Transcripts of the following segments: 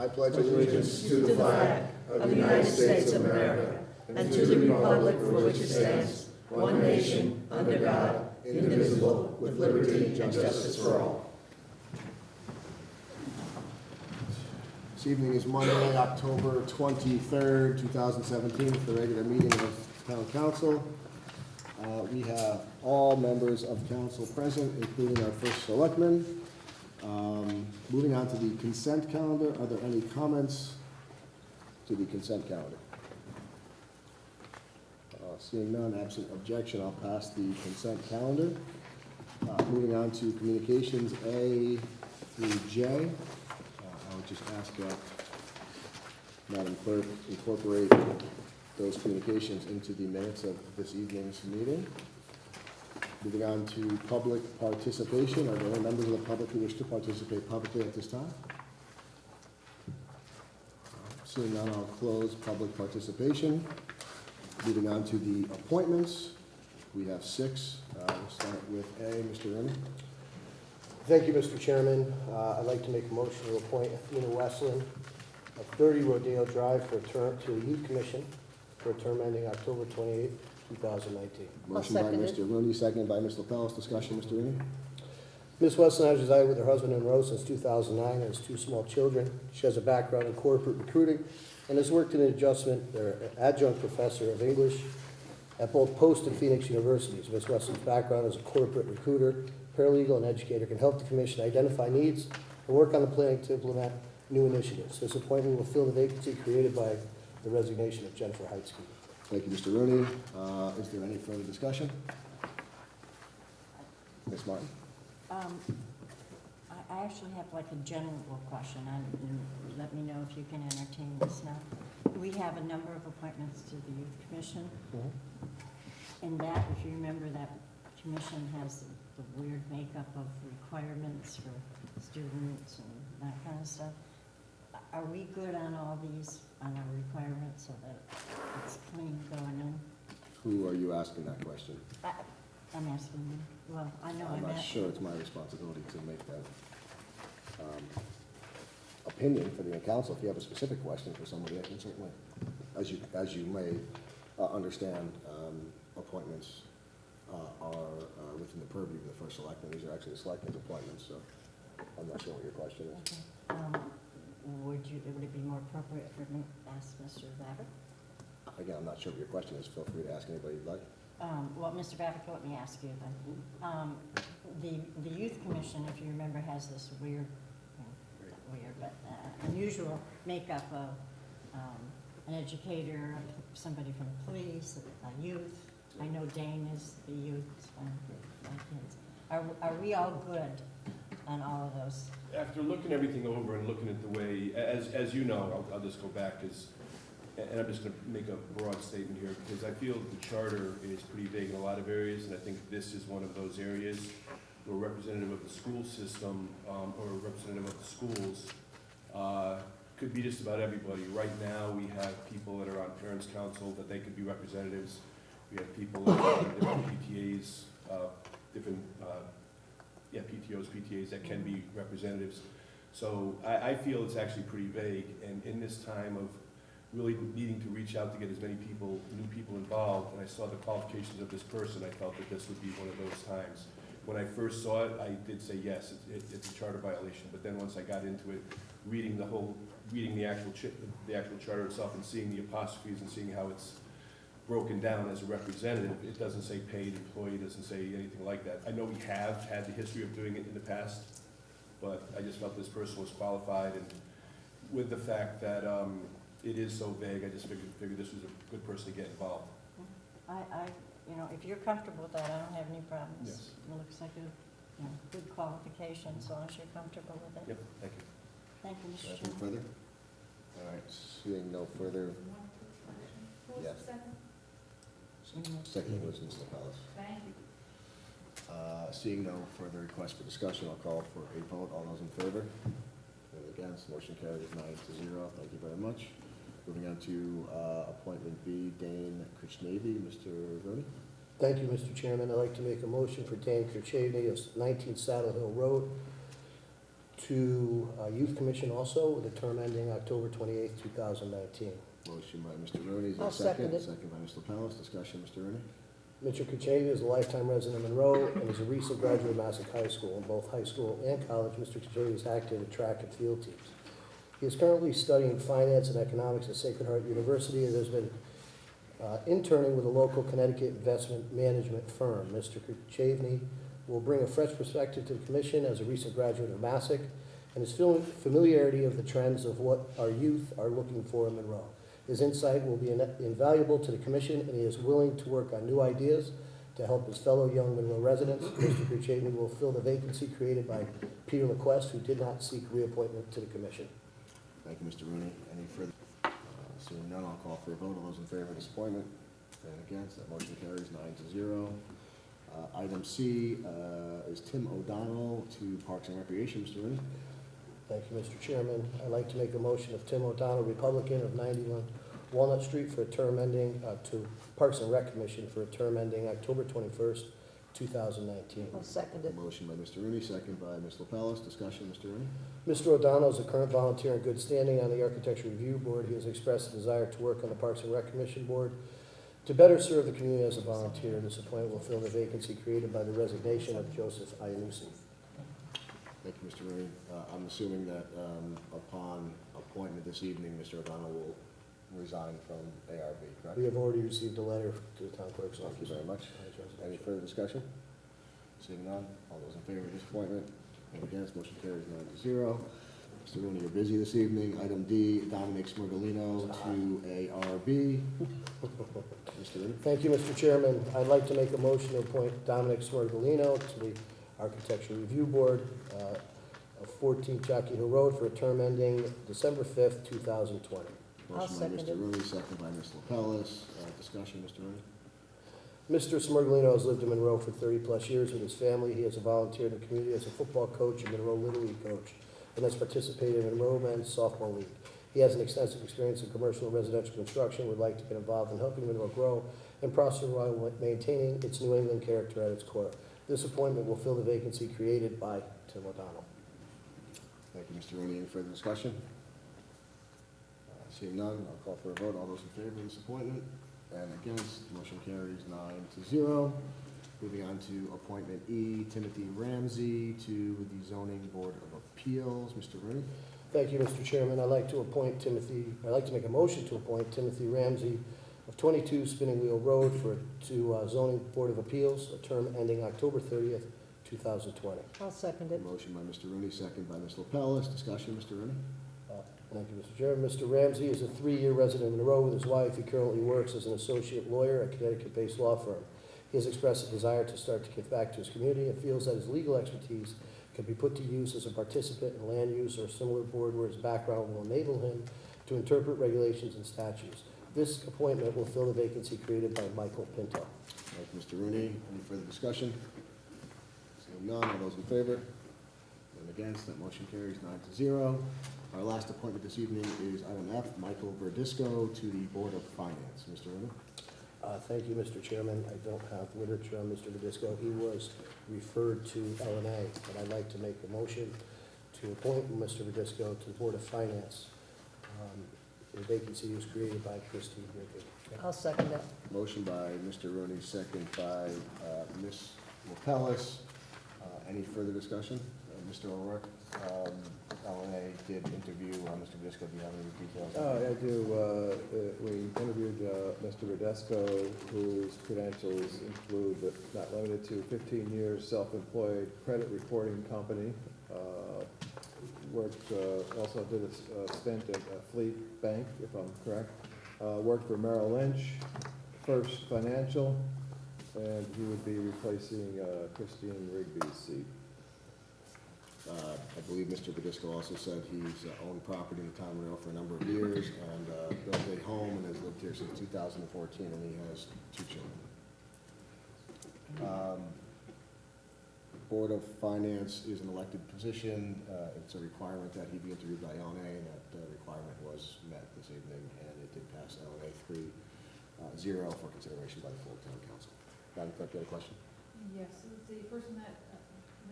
I pledge allegiance to the flag of the United States of America and to the republic for which it stands, one nation, under God, indivisible, with liberty and justice for all. This evening is Monday, October 23rd, 2017, the regular meeting of Town Council. We have all members of council present, including our first selectman. Moving on to the consent calendar, are there any comments to the consent calendar? Seeing none, absent objection, I'll pass the consent calendar. Moving on to communications A through J. I would just ask that Madam Clerk incorporate those communications into the minutes of this evening's meeting. Moving on to public participation. Are there any members of the public who wish to participate publicly at this time? Seeing none, I'll close public participation. Moving on to the appointments. We have 6. We'll start with A, Mr. Rennie. Thank you, Mr. Chairman. I'd like to make a motion to appoint Athena Westland of 30 Rodeo Drive for a term to the Youth Commission for a term ending October 28, 2019. Motion by Mr. Rooney, seconded by Ms. LaPellis. Discussion, Mr. Rooney. Ms. Westland has resided with her husband in Monroe since 2009 and has 2 small children. She has a background in corporate recruiting and has worked in an adjunct professor of English at both Post and Phoenix universities. Ms. Westland's background as a corporate recruiter, paralegal, and educator can help the Commission identify needs and work on the planning to implement new initiatives. This appointment will fill the vacancy created by the resignation of Jennifer Heitzke. Thank you, Mr. Rooney. Is there any further discussion? Ms. Martin? I actually have like a general question, and let me know if you can entertain this now. We have a number of appointments to the Youth Commission, and that, if you remember, that commission has the weird makeup of requirements for students and that kind of stuff. Are we good on all these, on our requirements, so that it's clean going in? Who are you asking that question? I'm asking you. Well, I know I'm not sure it's my responsibility to make that opinion for the council. If you have a specific question for somebody, I can certainly, as you may understand, appointments are within the purview of the first selectman. These are actually the selectman's appointments, so I'm not sure what your question is. Okay. Would it be more appropriate for me to ask Mr. Bavick? Again, I'm not sure what your question is. Feel free to ask anybody you'd like. Well, Mr. Bavick, let me ask you then. The Youth Commission, if you remember, has this weird, not weird, but unusual makeup of an educator, somebody from the police, a youth. I know Dane is the youth, my kids. Are we all good on all of those? After looking everything over and looking at the way, as you know, I'll just go back, and I'm just going to make a broad statement here, because I feel the charter is pretty vague in a lot of areas, and I think this is one of those areas where a representative of the school system or a representative of the schools could be just about everybody. Right now, we have people that are on parents' council that they could be representatives. We have people that are on different PTAs, PTOs, PTAs that can be representatives. So I feel it's actually pretty vague, and in this time of really needing to reach out to get as many people, new people involved, and I saw the qualifications of this person, I felt that this would be one of those times. When I first saw it, I did say yes, it's a charter violation, but then once I got into it, reading the actual charter itself and seeing the apostrophes and seeing how it's broken down as a representative, it doesn't say paid employee, it doesn't say anything like that. I know we have had the history of doing it in the past, but I just felt this person was qualified, and with the fact that it is so vague, I just figured this was a good person to get involved. If you're comfortable with that, I don't have any problems. Yes. It looks like a good qualification, as long as you're comfortable with it. Yep, thank you. Thank you, Mr. Anything Chairman. further? All right, seeing no further. Yes. Second was Ms. LaPellis. Thank you. Seeing no further requests for discussion, I'll call for a vote. All those in favor? Those against? Motion carries 9-0. Thank you very much. Moving on to appointment B, Dane Krichnavy. Mr. Rooney? Thank you, Mr. Chairman. I'd like to make a motion for Dane Krichnavy of 19 Saddle Hill Road to Youth Commission also, with a term ending October 28th, 2019. Motion by Mr. Rooney, is there a I'll second? second it. Second by Mr. Pellis, discussion, Mr. Rooney? Mr. Kucheni is a lifetime resident of Monroe and is a recent graduate of Massac High School. In both high school and college, Mr. Kucheni is active in track and field teams. He is currently studying finance and economics at Sacred Heart University and has been interning with a local Connecticut investment management firm. Mr. Kucheni will bring a fresh perspective to the commission as a recent graduate of Massac and his familiarity of the trends of what our youth are looking for in Monroe. His insight will be invaluable to the commission, and he is willing to work on new ideas to help his fellow young Monroe residents. Mr. Kucheni will fill the vacancy created by Peter LaQuest, who did not seek reappointment to the commission. Thank you, Mr. Rooney. Any further? Seeing none, I'll call for a vote. All those in favor of this appointment? And against, that motion carries 9-0. Item C is Tim O'Donnell to Parks and Recreation. Mr. Rooney? Thank you, Mr. Chairman. I'd like to make a motion of Tim O'Donnell, Republican of 91 Walnut Street, for a term ending to Parks and Rec Commission for a term ending October 21st, 2019. I'll second it. Motion by Mr. Rooney, second by Ms. Lapellis. Discussion, Mr. Rooney? Mr. O'Donnell is a current volunteer in good standing on the Architecture Review Board. He has expressed a desire to work on the Parks and Rec Commission Board to better serve the community as a volunteer. This appointment will fill the vacancy created by the resignation of Joseph Iannucci. Thank you, Mr. Rooney. I'm assuming that upon appointment this evening, Mr. O'Donnell will resign from ARB, correct? We have already received a letter to the town clerk's office. Thank you very much. Any further discussion? Seeing none, all those in favor of this appointment and against, motion carries 9-0. Mr. Rooney, you're busy this evening. Item D, Dominic Smorgalino to ARB. Mr. Rooney? Thank you, Mr. Chairman. I'd like to make a motion to appoint Dominic Smorgalino to the Architecture Review Board of 14 Jockey Hill Road for a term ending December 5th, 2020. I'll Motion by second Mr. it. Rooney, second by Ms. Lapellis. Discussion, Mr. Rooney? Mr. Smorgalino has lived in Monroe for 30-plus years with his family. He has volunteered in the community as a football coach and Monroe Little League coach, and has participated in Monroe Men's Softball League. He has an extensive experience in commercial and residential construction, would like to get involved in helping Monroe grow and prosper while maintaining its New England character at its core. This appointment will fill the vacancy created by Tim O'Donnell. Thank you, Mr. Rooney. Any further discussion? Seeing none, I'll call for a vote. All those in favor of this appointment and against, motion carries 9-0. Moving on to appointment E, Timothy Ramsey to the Zoning Board of Appeals. Mr. Rooney? Thank you, Mr. Chairman. I'd like to make a motion to appoint Timothy Ramsey of 22 Spinning Wheel Road to Zoning Board of Appeals, a term ending October 30th, 2020. I'll second it. Motion by Mr. Rooney, second by Ms. Lapellis. Discussion, Mr. Rooney? Thank you, Mr. Chairman. Mr. Ramsey is a 3-year resident of Monroe with his wife. He currently works as an associate lawyer at a Connecticut-based law firm. He has expressed a desire to start to give back to his community and feels that his legal expertise can be put to use as a participant in land use or a similar board where his background will enable him to interpret regulations and statutes. This appointment will fill the vacancy created by Michael Pinto. Thank you, Mr. Rooney. Any further discussion? Seeing none, all those in favor? And against, that motion carries 9-0. Our last appointment this evening is item F, Michael Verdisco to the Board of Finance. Mr. Rooney? Thank you, Mr. Chairman. I don't have literature on Mr. Verdisco. He was referred to LNA, but I'd like to make a motion to appoint Mr. Verdisco to the Board of Finance. The vacancy was created by Christine Rigby. I'll second that. Motion by Mr. Rooney, second by Ms. Lapellis. Any further discussion? Mr. O'Rourke, LNA did interview Mr. Verdisco. Do you have any details? I do. We interviewed Mr. Verdesco, whose credentials include, but not limited to, 15 years self-employed credit reporting company. Worked, also did a stint at Fleet Bank, if I'm correct. Worked for Merrill Lynch, First Financial, and he would be replacing Christine Rigby's seat. I believe Mr. Verdisco also said he's owned property in the town of Monroe for a number of years and built a home and has lived here since 2014, and he has 2 children. Board of Finance is an elected position. It's a requirement that he be interviewed by LNA, and that requirement was met this evening, and it did pass LNA 3-0 for consideration by the full town council. Madam Clerk, you have a question? Yes, the person that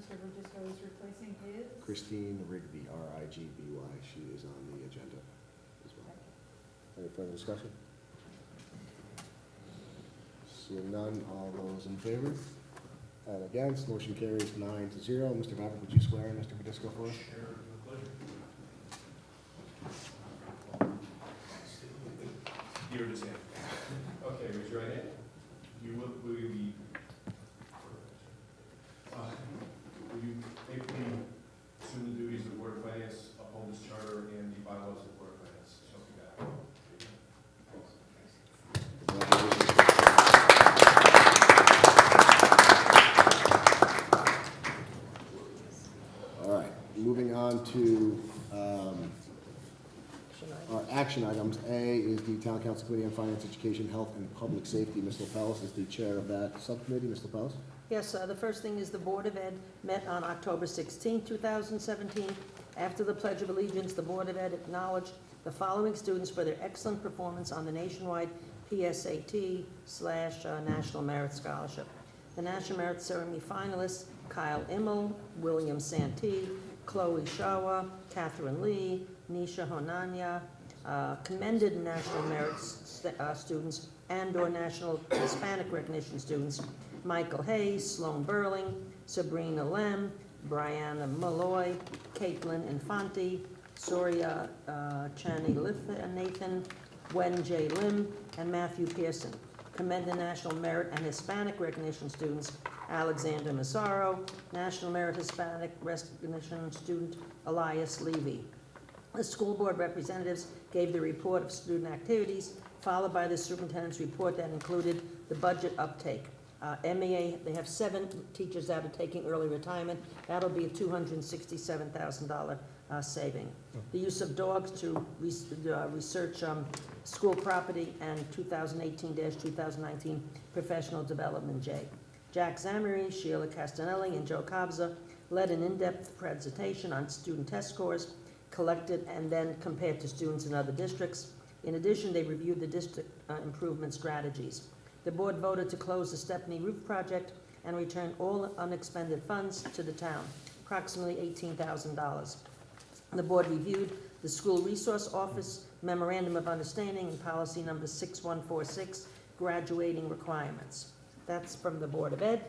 Mr. Regisco is replacing his. Christine Rigby, R-I-G-B-Y. She is on the agenda as well. Any further discussion? Seeing none, all those in favor? And against, motion carries 9-0. Mr. Maverick, would you swear in Mr. Vadisco for us? You're just saying. Okay, raise your right hand. You will you be, will you faithfully assume the duties of the Board of Finance, uphold this charter and the bylaws of the Board of Finance? So help you God. Congratulations. All right, moving on to our action items. A is the Town Council Committee on Finance, Education, Health, and Public Safety. Ms. LaPellis is the chair of that subcommittee. Ms. LaPellis? Yes, the first thing is the Board of Ed met on October 16, 2017. After the Pledge of Allegiance, the Board of Ed acknowledged the following students for their excellent performance on the nationwide PSAT/National Merit Scholarship. The National Merit Ceremony finalists, Kyle Immel, William Santee, Chloe Shawa, Catherine Lee, Nisha Honanya, commended National Merit students and/or National Hispanic Recognition students, Michael Hayes, Sloan Burling, Sabrina Lem, Brianna Malloy, Caitlin Infante, Soria Chani Nathan, Wen J. Lim, and Matthew Pearson. Commend the National Merit and Hispanic Recognition students, Alexander Massaro, National Merit Hispanic Recognition student, Elias Levy. The school board representatives gave the report of student activities, followed by the superintendent's report that included the budget uptake. MEA, they have 7 teachers that are taking early retirement. That'll be a $267,000 saving. The use of dogs to research school property and 2018-2019 professional development, J. Jack Zamari, Sheila Castanelli, and Joe Cobza led an in-depth presentation on student test scores collected and then compared to students in other districts. In addition, they reviewed the district improvement strategies. The board voted to close the Stepney Roof Project and return all unexpended funds to the town, approximately $18,000. The board reviewed the School Resource Office Memorandum of Understanding and Policy Number 6146, graduating requirements. That's from the Board of Ed.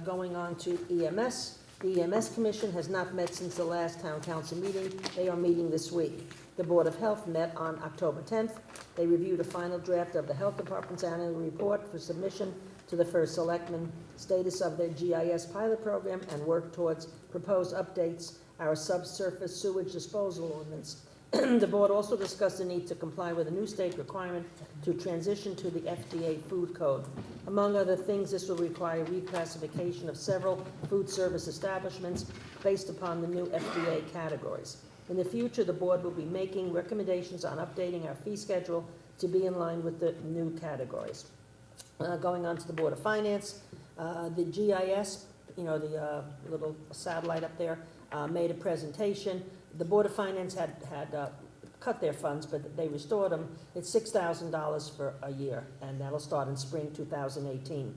Going on to EMS. The EMS Commission has not met since the last Town Council meeting. They are meeting this week. The Board of Health met on October 10th. They reviewed a final draft of the Health Department's annual report for submission to the First Selectman, status of their GIS pilot program, and work towards proposed updates, our subsurface sewage disposal ordinance. The board also discussed the need to comply with a new state requirement to transition to the FDA food code. Among other things, this will require reclassification of several food service establishments based upon the new FDA categories. In the future, the board will be making recommendations on updating our fee schedule to be in line with the new categories. Going on to the Board of Finance, the GIS, the little satellite up there, made a presentation. The Board of Finance had cut their funds, but they restored them. It's $6,000 for a year, and that'll start in spring 2018.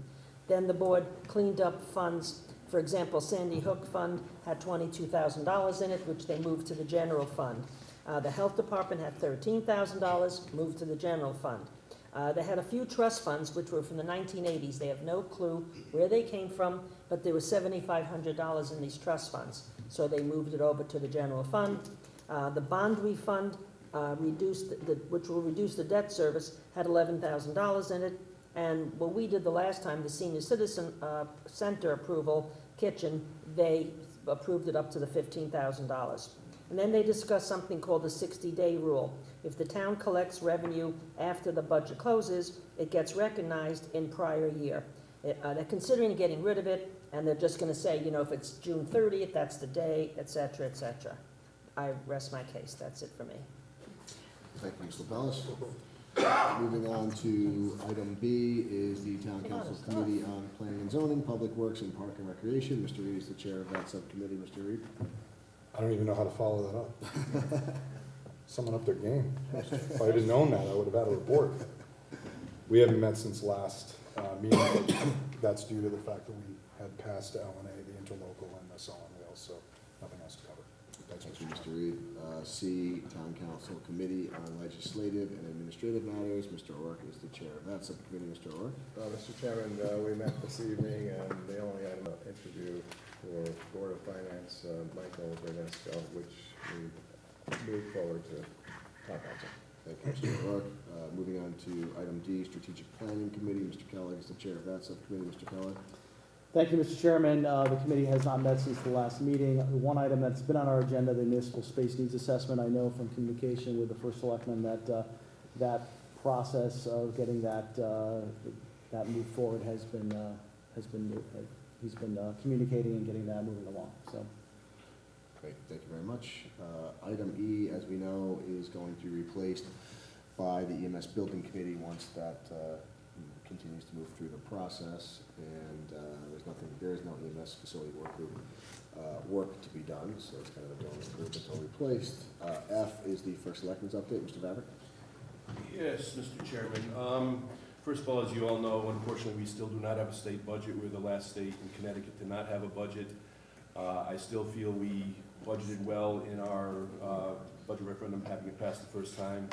Then the board cleaned up funds. For example, Sandy Hook Fund had $22,000 in it, which they moved to the general fund. The Health Department had $13,000, moved to the general fund. They had a few trust funds, which were from the 1980s. They have no clue where they came from, but there was $7,500 in these trust funds, so they moved it over to the general fund. The bond refund, which will reduce the debt service, had $11,000 in it. And what we did the last time, the Senior Citizen Center approval kitchen, they approved it up to the $15,000. And then they discussed something called the 60-day rule. If the town collects revenue after the budget closes, it gets recognized in prior year. They're considering getting rid of it, and they're just going to say, if it's June 30th, that's the day, et cetera, et cetera. I rest my case. That's it for me. Thank you, Ms. LaPellis. Moving on to item B is the Town Council Committee on Planning and Zoning, Public Works, and Park and Recreation. Mr. Reed is the chair of that subcommittee. Mr. Reed? I don't even know how to follow that up. Someone up their game. If I didn't known that, I would have had a report. We haven't met since last meeting, but that's due to the fact that we had passed LNA, the interlocal, and EMS all on wheels, so nothing else to cover. Thanks, Thank you, Mr. Mr. Chairman. Reed. C, Town Council Committee on Legislative and Administrative Matters. Mr. O'Rourke is the chair of that subcommittee. Mr. O'Rourke? Mr. Chairman, we met this evening, and the only item of interview for Board of Finance, Michael Bernesco, which we moved forward to Town Council. Thank you, Mr. O'Rourke. Moving on to item D, Strategic Planning Committee. Mr. Kellogg is the chair of that subcommittee. Mr. Kellogg? Thank you, Mr. Chairman. The committee has not met since the last meeting. The one item that's been on our agenda, the municipal space needs assessment, I know from communication with the first selectman that that process of getting that moved forward has been he's been communicating and getting that moving along, so. Great, thank you very much. Item E, as we know, is going to be replaced by the EMS Building Committee once that continues to move through the process, and there is no EMS facility work group work to be done, so it's kind of a dormant group until replaced. F is the first selectman's update. Mr. Vavrick? Yes, Mr. Chairman. First of all, as you all know, unfortunately, we still do not have a state budget. We're the last state in Connecticut to not have a budget. I still feel we budgeted well in our budget referendum, having it passed the first time.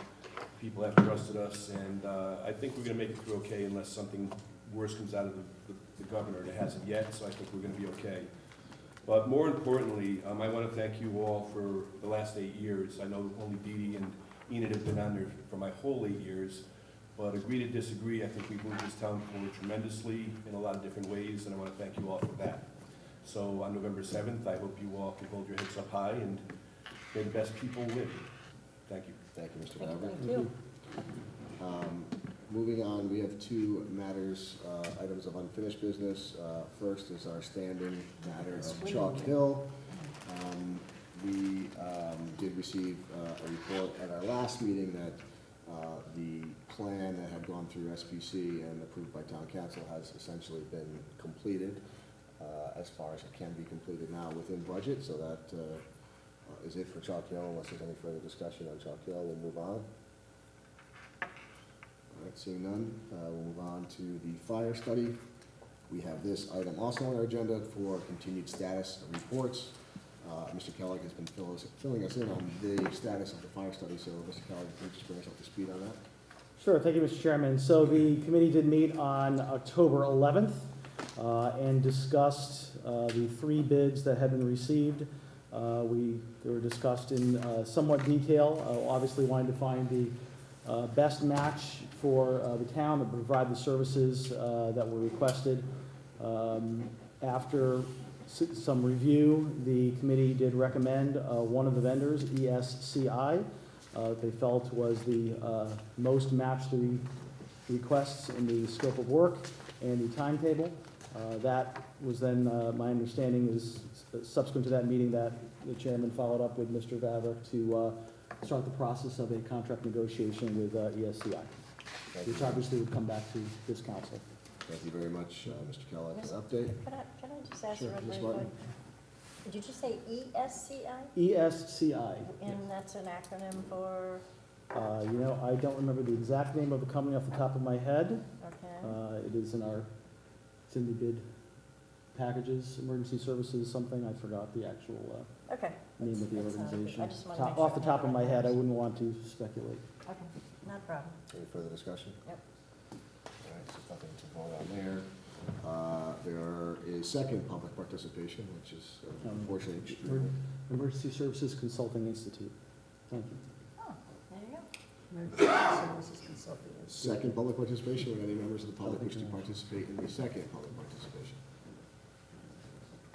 People have trusted us, and I think we're going to make it through okay unless something worse comes out of the governor, and it hasn't yet, so I think we're going to be okay. But more importantly, I want to thank you all for the last 8 years. I know only Dee Dee and Enid have been on there for my whole 8 years, but agree to disagree, I think we've moved this town forward tremendously in a lot of different ways, and I want to thank you all for that. So on November 7th, I hope you all can hold your heads up high and may the best people win. Thank you. Thank you, Mr. Vavrick. Thank you. Moving on, we have two matters, items of unfinished business. First is our standing matter of Chalk Hill. We did receive a report at our last meeting that the plan that had gone through SPC and approved by Town Council has essentially been completed as far as it can be completed now within budget, so that is it for Chalk Hill. Unless there's any further discussion on Chalk Hill, we'll move on. All right, seeing none, we'll move on to the fire study. We have this item also on our agenda for continued status of reports. Mr. Kellogg has been filling us in on the status of the fire study, so Mr. Kellogg, can you just bring us up to speed on that? Sure, thank you, Mr. Chairman. So the committee did meet on October 11th and discussed the 3 bids that had been received. They were discussed in somewhat detail. Obviously wanted to find the best match for the town that would provide the services that were requested. After some review, the committee did recommend one of the vendors, ESCI. They felt was the most matched to the requests in the scope of work and the timetable. That was then, my understanding is subsequent to that meeting that the chairman followed up with Mr. Vavrick to start the process of a contract negotiation with ESCI, which obviously would come back to this council. Thank you very much, Mr. Kellogg, for the update. Can I just ask Sure, real Ms. briefly? Martin? Did you just say ESCI? ESCI. And that's an acronym for, You know, I don't remember the exact name of the company off the top of my head. okay, It is it's in the bid packages, emergency services, something. I forgot the actual okay. name of the That's not a big- organization. I just wanna make Off sure the I top have of it my head, I right. wouldn't want to speculate. Okay, not a problem. Any further discussion? Yep. All right, so nothing to vote on there. There is second public participation, which is unfortunately extremely. Emergency Services Consulting Institute. Thank you. Oh, there you go. Emergency Services Consulting. Second public participation, would any members of the public wish to participate in the second public participation?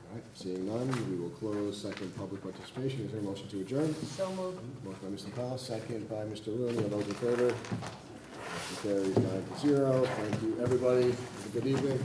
All right, seeing none, we will close second public participation. Is there a motion to adjourn? So moved. Motion by Mr. Powell, second by Mr. Rooney. All those in favor? Motion carries 9-0. Thank you, everybody. Have a good evening.